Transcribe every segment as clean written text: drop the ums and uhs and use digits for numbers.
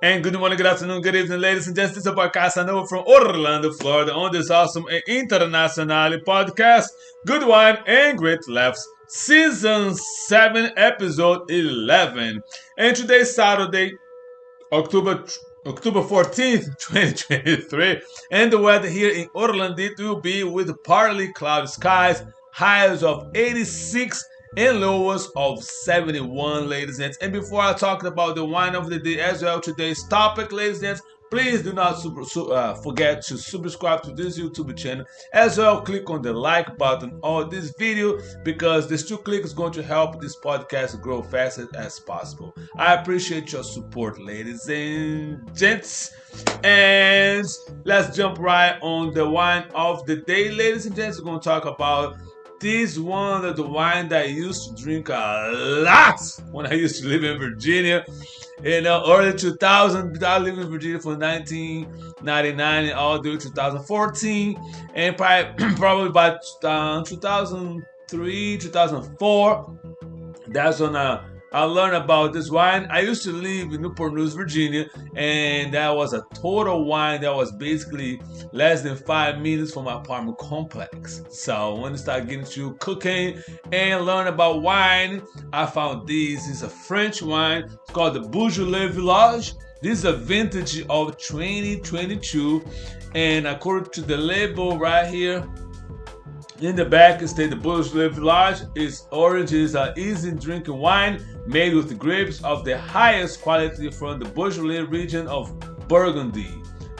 And good morning, good afternoon, good evening, ladies and gents. This is podcast I know from Orlando, Florida, on this awesome and international podcast, Good Wine and Great Laughs, Season 7, Episode 11. And today's Saturday, October 14th, 2023. And the weather here in Orlando, it will be with partly cloudy skies, highs of 86 and lows of 71, ladies and gents. And before I talk about the wine of the day as well, today's topic, ladies and gents, please do not forget to subscribe to this YouTube channel. As well, click on the like button on this video because this 2 clicks is going to help this podcast grow fast as possible. I appreciate your support, ladies and gents. And let's jump right on the wine of the day, ladies and gents. We're going to talk about this one of the wine that I used to drink a lot when I used to live in Virginia in early 2000. I lived in Virginia from 1999 all the way 2014, and probably by 2003, 2004. That's when I learned about this wine. I used to live in Newport News, Virginia, and that was a total wine that was basically less than 5 minutes from my apartment complex. So when I started getting to cooking and learn about wine, I found this. It's a French wine. It's called the Beaujolais-Villages. This is a vintage of 2022, and according to the label right here, in the back, it states the Beaujolais-Villages is orange is an easy drinking wine made with grapes of the highest quality from the Beaujolais region of Burgundy.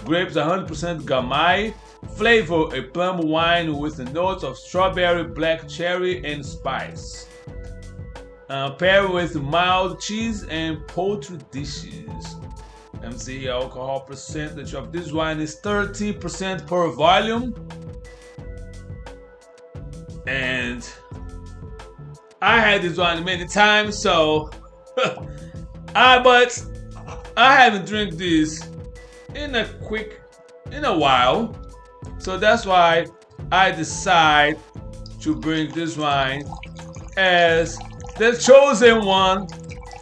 Grapes 100% Gamay, flavor a plum wine with the notes of strawberry, black cherry, and spice. Paired with mild cheese and poultry dishes. Let me see, alcohol percentage of this wine is 13% per volume. And I had this wine many times, so but I haven't drank this in a while. So that's why I decide to bring this wine as the chosen one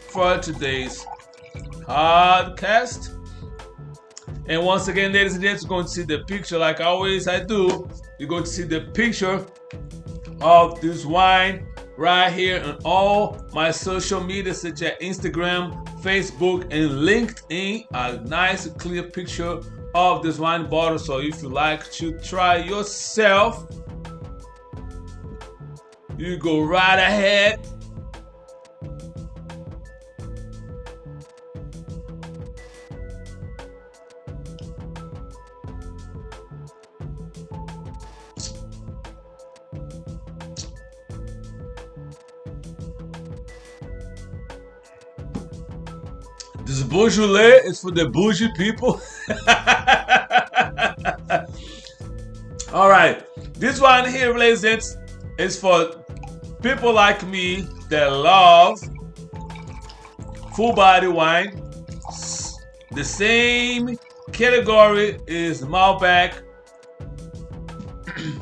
for today's podcast. And once again, ladies and gents, you're going to see the picture like I do. You're going to see the picture of this wine right here on all my social media such as Instagram, Facebook, and LinkedIn. A nice clear picture of this wine bottle. So if you like to try yourself, you go right ahead. This Beaujolais is for the bougie people. All right, this one here, ladies and gents, is for people like me that love full body wine. The same category is Malbec.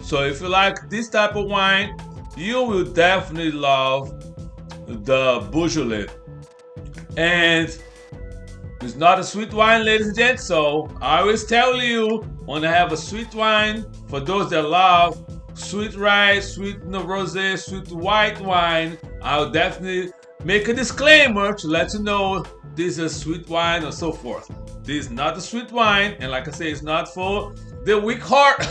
So if you like this type of wine, you will definitely love the Beaujolais. And it's not a sweet wine, ladies and gents, so I always tell you when I have a sweet wine, for those that love sweet rice, sweet rosé, sweet white wine, I'll definitely make a disclaimer to let you know this is a sweet wine or so forth. This is not a sweet wine, and like I say, it's not for the weak heart.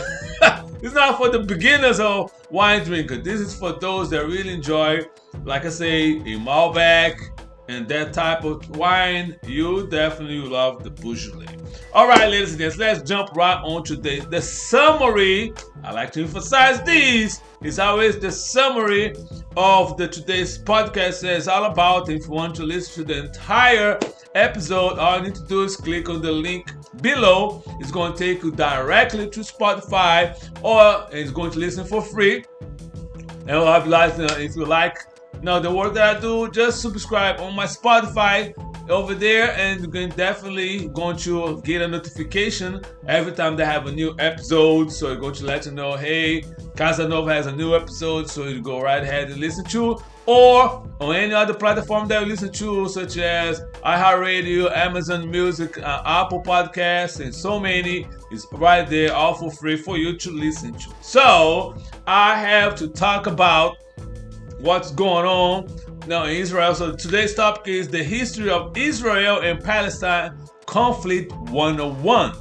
It's not for the beginners of wine drinker. This is for those that really enjoy, like I say, a Malbec, and that type of wine. You definitely love the Beaujolais. All right, ladies and gents, let's jump right on to the summary. I like to emphasize these. It's always the summary of today's podcast is all about. If you want to listen to the entire episode, all you need to do is click on the link below. It's going to take you directly to Spotify, or it's going to listen for free. And if you like Now, the work that I do, just subscribe on my Spotify over there, and you can definitely going to get a notification every time they have a new episode. So it's going to let you know, hey, Casanova has a new episode, so you go right ahead and listen to. Or on any other platform that you listen to, such as iHeartRadio, Amazon Music, Apple Podcasts, and so many, is right there, all for free for you to listen to. So I have to talk about what's going on now in Israel. So today's topic is the history of Israel and Palestine conflict 101.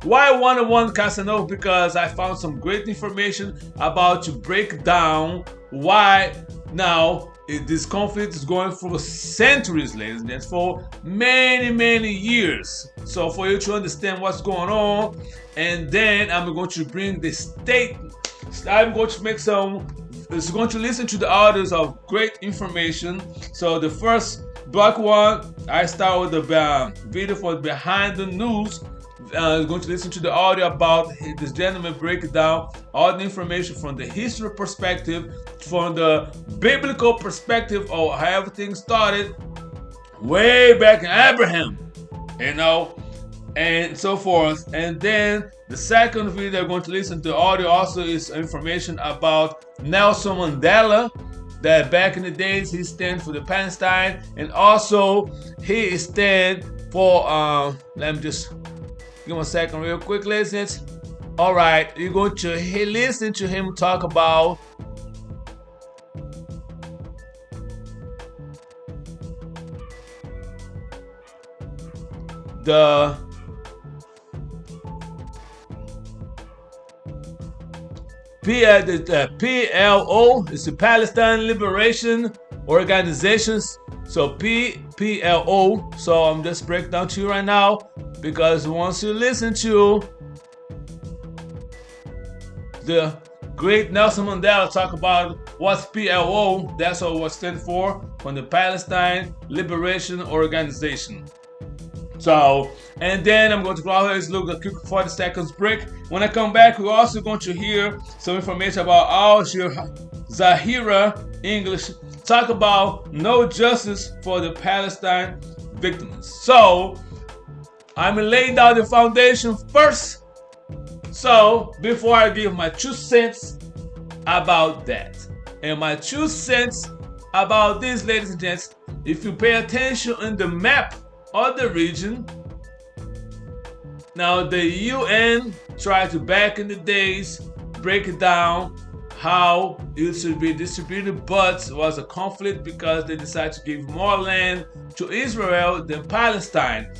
Why 101, Casanova? Because I found some great information about to break down why now this conflict is going for centuries, ladies and gents, for many years. So for you to understand what's going on, and then I'm going to bring the state. I'm going to make some. It's going to listen to the audios of great information. So the first block one, I start with the video for behind the news. I'm going to listen to the audio about this gentleman breaking down all the information from the history perspective, from the biblical perspective of how everything started way back in Abraham, and so forth. And then the second video I'm going to listen to audio also is information about Nelson Mandela, that back in the days he stand for the Palestine, and also he stand for let me just give me a second real quick, listen. All right, you're going to listen to him talk about the PLO is the Palestine Liberation Organizations. So PLO. So I'm just breaking down to you right now, because once you listen to the great Nelson Mandela talk about what's PLO, that's what it stands for, from the Palestine Liberation Organization. So, and then I'm going to always look a quick 40 seconds break. When I come back, we're also going to hear some information about Jazeera English talk about no justice for the Palestine victims. So, I'm laying down the foundation first. So, before I give my 2 cents about that, and my 2 cents about this, ladies and gents, if you pay attention in the map of the region. Now, the UN tried to, back in the days, break it down how it should be distributed, but it was a conflict because they decided to give more land to Israel than Palestine.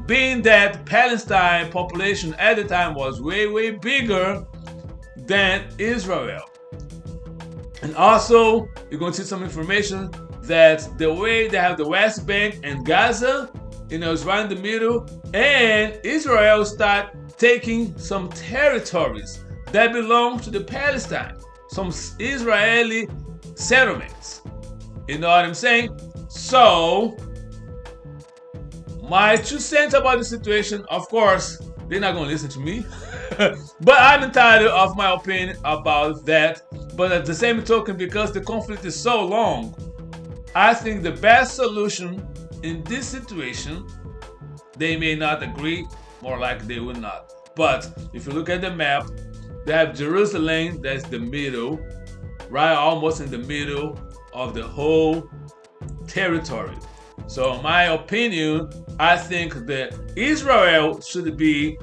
Being that Palestine population at the time was way bigger than Israel. And also, you're going to see some information that the way they have the West Bank and Gaza, it's right in the middle, and Israel start taking some territories that belong to the Palestine, some Israeli settlements. You know what I'm saying? So, my 2 cents about the situation, of course, they're not going to listen to me, but I'm entitled of my opinion about that. But at the same token, because the conflict is so long, I think the best solution in this situation, they may not agree, more like they will not. But if you look at the map, they have Jerusalem, that's the middle, right almost in the middle of the whole territory. So in my opinion, I think that Israel should be,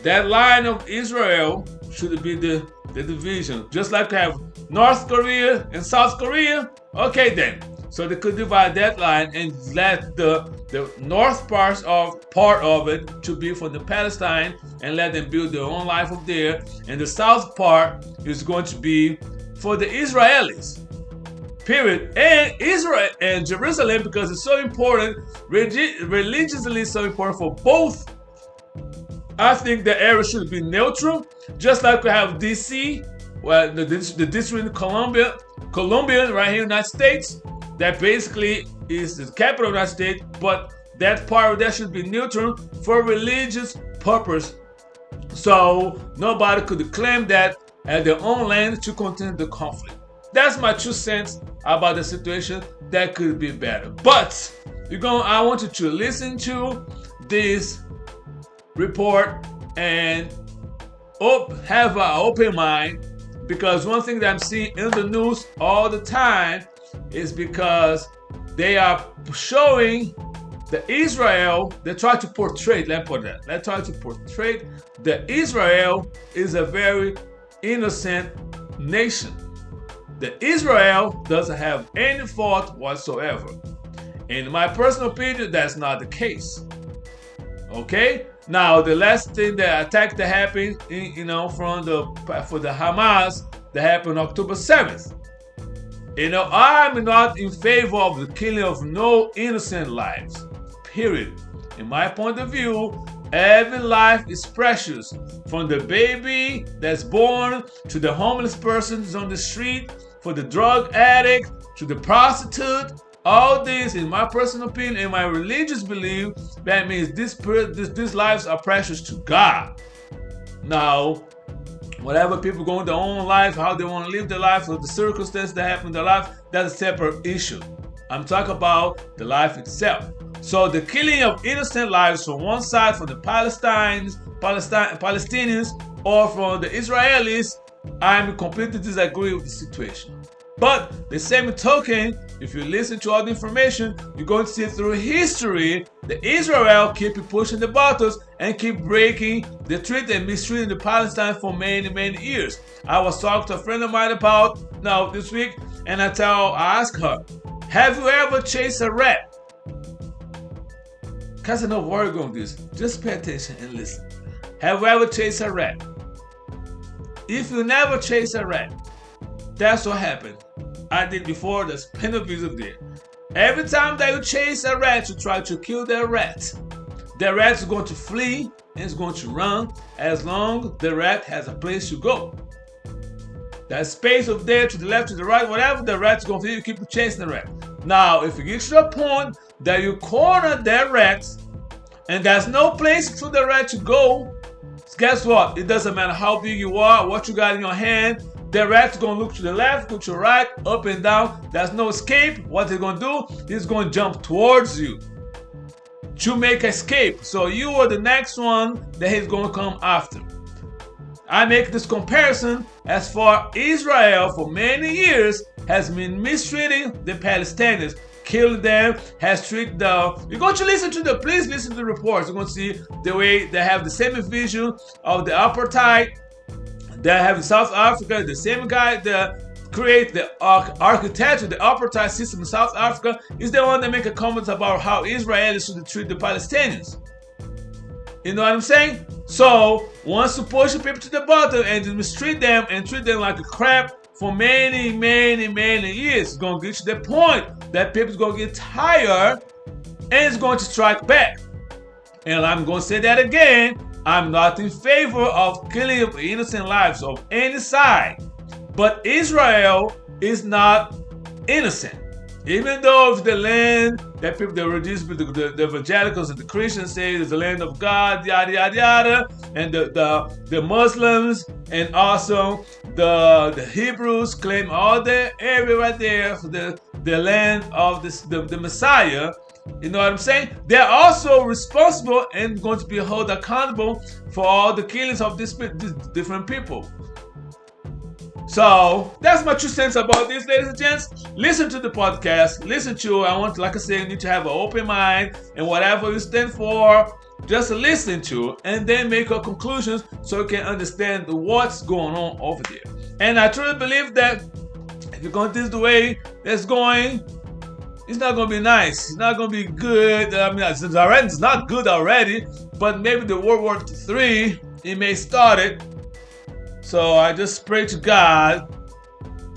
that line of Israel should be the division. Just like we have North Korea and South Korea, okay then. So they could divide that line and let the north part of it to be for the Palestine and let them build their own life up there. And the south part is going to be for the Israelis. Period. And Israel and Jerusalem, because it's so important, religiously so important for both. I think the area should be neutral, just like we have DC, well, the District of Columbia right here in the United States. That basically is the capital of the United States, but that part of that should be neutral for religious purpose. So nobody could claim that as their own land to continue the conflict. that's my 2 cents about the situation that could be better. But I want you to listen to this report and have an open mind, because one thing that I'm seeing in the news all the time is because they are showing the Israel, they try to portray, let's try to portray that Israel is a very innocent nation. That Israel doesn't have any fault whatsoever. In my personal opinion, that's not the case. Okay? Now, the last thing, the attack that happened, for the Hamas, that happened October 7th. I'm not in favor of the killing of no innocent lives. Period. In my point of view, every life is precious. From the baby that's born to the homeless person who's on the street, for the drug addict to the prostitute. All this, in my personal opinion, in my religious belief, that means these lives are precious to God. Now, whatever people go in their own life, how they want to live their life, or the circumstances that happen in their life, that's a separate issue. I'm talking about the life itself. So the killing of innocent lives from one side, from the Palestinians, or from the Israelis, I'm completely disagree with the situation. But the same token, if you listen to all the information, you're going to see through history that Israel keep pushing the buttons and keep breaking the treaty and mistreating the Palestine for many, many years. I was talking to a friend of mine about this week, and I asked her, have you ever chased a rat? Because I know where we're going with this. Just pay attention and listen. Have you ever chased a rat? If you never chase a rat, that's what happened. I did before, there's plenty of videos there. Every time that you chase a rat, you try to kill the rat is going to flee and it's going to run as long as the rat has a place to go. That space up there, to the left, to the right, whatever the rat's going to do, you keep chasing the rat. Now, if you get to the point that you corner the rat and there's no place for the rat to go, guess what? It doesn't matter how big you are, what you got in your hand. The rat's going to look to the left, look to the right, up and down. There's no escape. What he's going to do, he's going to jump towards you to make escape. So you are the next one that he's going to come after. I make this comparison as far Israel for many years has been mistreating the Palestinians, killing them, has treated you're going to please listen to the reports. You're going to see the way they have the same vision of the apartheid. They have in South Africa, the same guy that create the architecture, the apartheid system in South Africa, is the one that make a comment about how Israelis should treat the Palestinians. You know what I'm saying? So, once you push people to the bottom and mistreat them and treat them like a crap for many, many, many years, it's going to get to the point that people's going to get tired and it's going to strike back. And I'm going to say that again. I'm not in favor of killing of innocent lives of any side. But Israel is not innocent. Even though if the land that people, the evangelicals and the Christians say is the land of God, yada, yada, yada, and the Muslims and also the Hebrews claim all the area right there for the land of the Messiah. You know what I'm saying? They're also responsible and going to be held accountable for all the killings of these different people. So that's my 2 cents about this, ladies and gents. Listen to the podcast. Like I said, you need to have an open mind, and whatever you stand for, just listen to, and then make your conclusions so you can understand what's going on over there. And I truly believe that if you're going this the way that's going, it's not going to be nice. It's not going to be good. I mean, it's not good already, but maybe the World War III, it may start it. So I just pray to God.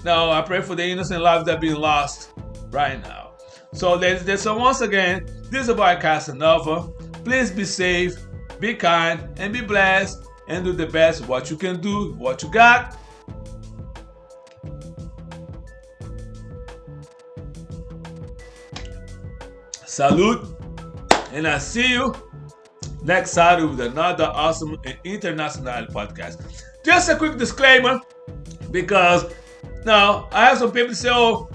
Now I pray for the innocent lives that are being lost right now. So ladies and gentlemen, once again, this is about Casanova. Please be safe, be kind, and be blessed, and do the best of what you can do, what you got. Salute, and I'll see you next Saturday with another awesome and international podcast. Just a quick disclaimer, because Now, I have some people say, oh,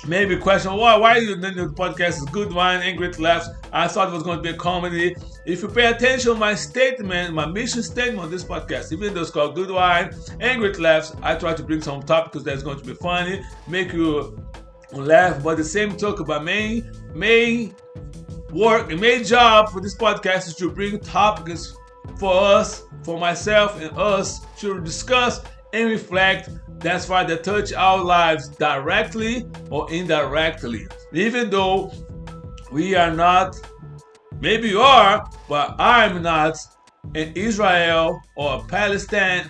maybe question why the podcast is Good Wine and Great Laughs. I thought it was going to be a comedy. If you pay attention to my statement, my mission statement on this podcast, even though it's called Good Wine and Great Laughs, I try to bring some topics that's going to be funny, make you laugh, but the same talk about main work and main job for this podcast is to bring topics for us, for myself and us to discuss and reflect. That's why they touch our lives directly or indirectly. Even though we are not, maybe you are, but I'm not in Israel or Palestine,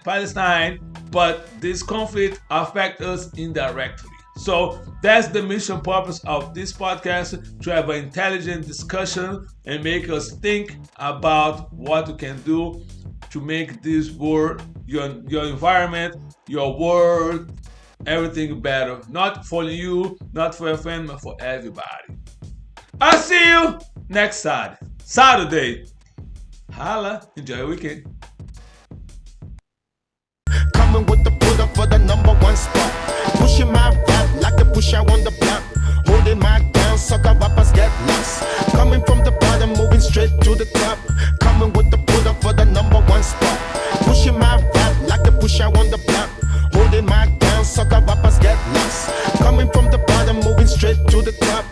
but this conflict affects us indirectly. So that's the mission purpose of this podcast, to have an intelligent discussion and make us think about what we can do to make this world, your environment, your world, everything better. Not for you, not for your family, but for everybody. I'll see you next Saturday. Holla, enjoy your weekend. Coming with the Buddha for the #1 spot. Pushing my rap like the pusher on the block. Holding my down, sucker rappers get lost. Coming from the bottom, moving straight to the top. Coming with the Buddha for the #1 spot. Pushing my rap like the pusher on the block. Holding my down, sucker rappers get lost. Coming from the bottom, moving straight to the top.